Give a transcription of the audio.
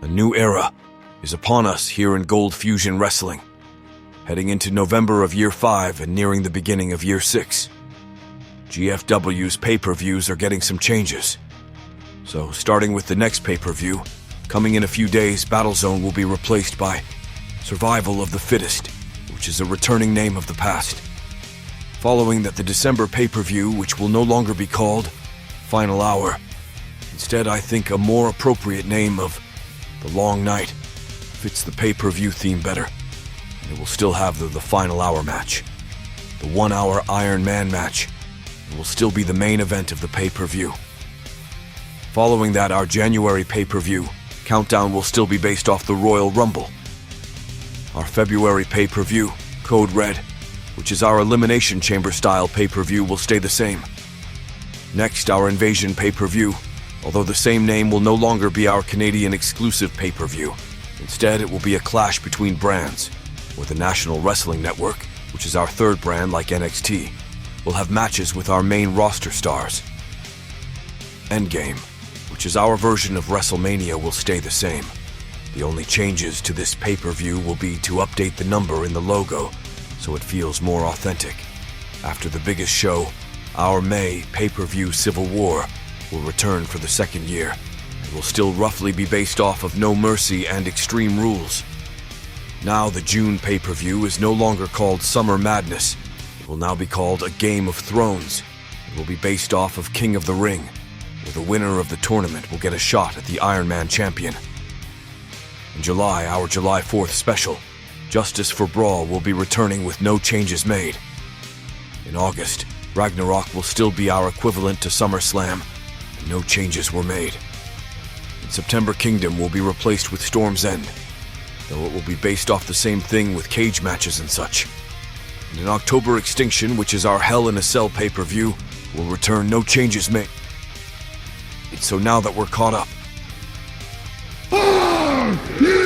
A new era is upon us here in Gold Fusion Wrestling, heading into November of Year 5 and nearing the beginning of Year 6. GFW's pay-per-views are getting some changes. So, starting with the next pay-per-view, coming in a few days, Battlezone will be replaced by Survival of the Fittest, which is a returning name of the past. Following that, the December pay-per-view, which will no longer be called Final Hour. Instead, I think a more appropriate name of The Long Night fits the pay-per-view theme better. And it will still have the Final Hour match. The 1 hour Iron Man match. It will still be the main event of the pay-per-view. Following that, our January pay-per-view countdown will still be based off the Royal Rumble. Our February pay-per-view, Code Red, which is our Elimination Chamber style pay-per-view, will stay the same. Next, our Invasion pay-per-view, although the same name will no longer be our Canadian exclusive pay-per-view. Instead, it will be a clash between brands, where the National Wrestling Network, which is our third brand like NXT, will have matches with our main roster stars. Endgame, which is our version of WrestleMania, will stay the same. The only changes to this pay-per-view will be to update the number in the logo so it feels more authentic. After the biggest show, our May pay-per-view Civil War will return for the second year. It will still roughly be based off of No Mercy and Extreme Rules. Now the June pay-per-view is no longer called Summer Madness. It will now be called A Game of Thrones. It will be based off of King of the Ring, where the winner of the tournament will get a shot at the Iron Man champion. In July, our July 4th special, Justice for Brawl, will be returning with no changes made. In August, Ragnarok will still be our equivalent to SummerSlam, and no changes were made. In September, Kingdom will be replaced with Storm's End, though it will be based off the same thing with cage matches and such. And in October, Extinction, which is our Hell in a Cell pay-per-view, will return, no changes made. So now that we're caught up, Are you